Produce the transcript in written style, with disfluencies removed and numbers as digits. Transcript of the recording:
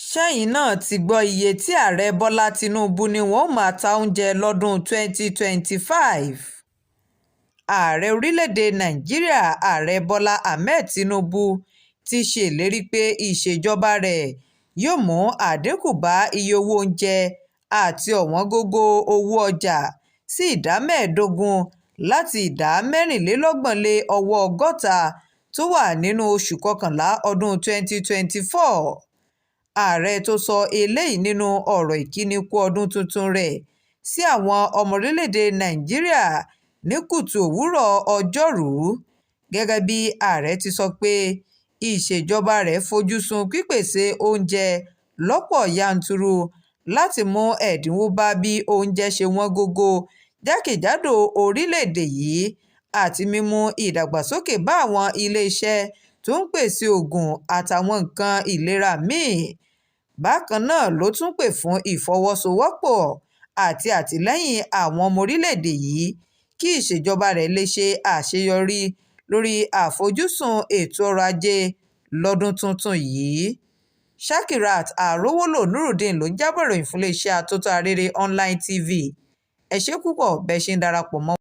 ṣẹ́yìn náà ti gbọ́ iye tí ààrẹ bọ́lá tínúbù ní wọ́n máa ta oúnjẹ lọ́dún 2025. ààrẹ orílẹ̀-èdè nàìjíríà ààrẹ bọ́lá ahmed tinubu ti ṣèlérí pé ìṣèjọba rẹ̀ yóò mú àdínkù bá iye owó oúnjẹ àti ọ̀wọ́ngógó owó ọjà sí ìdá 15 láti ìdá 24 tó wà nínú oṣù kọkànlá ọdún 2024. ààrẹ tó sọ eléyìí nínú ọ̀rọ̀ ìkíni kú ọdún tuntun rẹ̀ sí àwọn ọmọ orílẹ̀-èdè nàìjíríà ní kùtù òwúrọ̀ ọjọ́rùú. gẹ́gẹ́ bí ààrẹ ti sọ pé ìṣèjọba rẹ̀ fojú sùn pípèsè oúnjẹ lọ́pọ̀ yanturu láti mú ẹ̀dínwó bá bí oúnjẹ ṣe wọ́n gógó jákèjádò orílẹ̀-èdè yìí àti mímú ìdàgbàsókè bá àwọn ilé-iṣẹ́ tó ń pèsè oògùn àtàwọn nǹkan ìlera míì. bákan náà ló tún pè fún ìfọwọ́sowọ́pọ̀ àti àtìlẹ́yìn àwọn ọmọ orílẹ̀-èdè yìí kí ìṣèjọba rẹ̀ lè ṣe àṣeyọrí lórí àfojúsùn ètò ọrọ̀ ajé lọ́dún tuntun yìí. Shakirat Arowolo Nurudeen ló ń jábọ̀ ìròyìn fún iléeṣẹ́ atótó arére online TV. ẹ ṣé púpọ̀ bẹ́ẹ̀ ṣe ń darapọ̀ mọ́